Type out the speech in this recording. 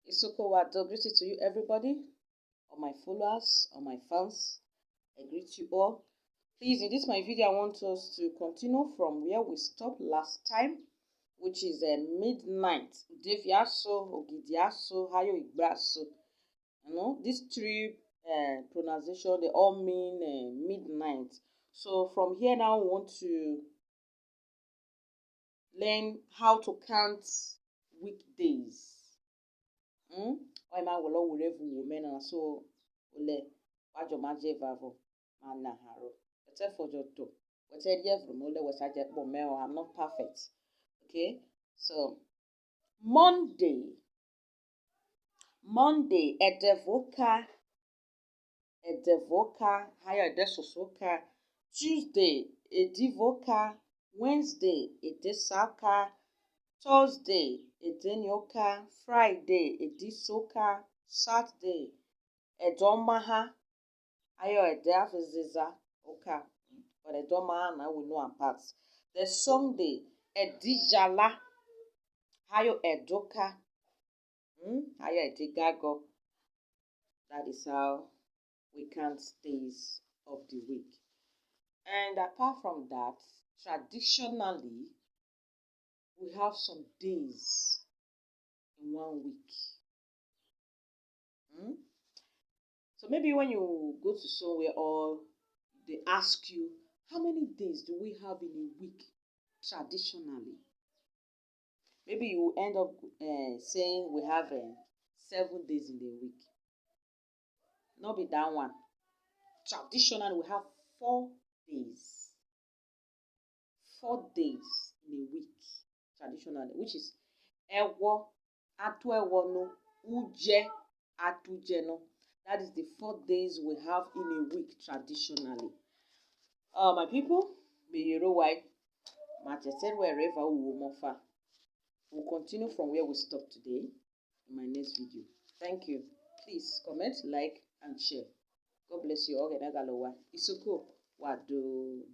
Isoko, what greeting to you, everybody, all my followers, all my fans. I greet you all. Please, in this my video, I want us to continue from where we stopped last time, which is midnight. Udeviaso, Ogidiaso, Hayo Ibraso. You know, these three pronunciation, they all mean midnight. So from here now, we want to learn how to count weekdays. Why ma wolo wherever women and so ole wajo maje vavo mana haro. Ete for joto. Wete die from ole wesaje pomeo. I'm not perfect. Okay? So Monday edevoka haya edesosoka. Tuesday edivoka. Wednesday edesaka. Thursday edenyoka. Friday edisoka. Saturday edomaha. Ayo edeafiziza oka. But edomaha now we know and parts. The Sunday edijala. Ayo edoka. Ayo edigago. That is how we count days of the week. And apart from that, traditionally, we have some days in 1 week. So maybe when you go to somewhere or they ask you, how many days do we have in a week traditionally? Maybe you end up saying we have 7 days in a week. Not be that one. Traditionally, we have 4 days. 4 days in a week, traditionally, which is ewo, atu ewo no, uje, atuje no. That is the 4 days we have in a week traditionally. My people, be you why, wherever we will move far. We'll continue from where we stopped today in my next video. Thank you. Please comment, like, and share. God bless you all. Isoko, wado.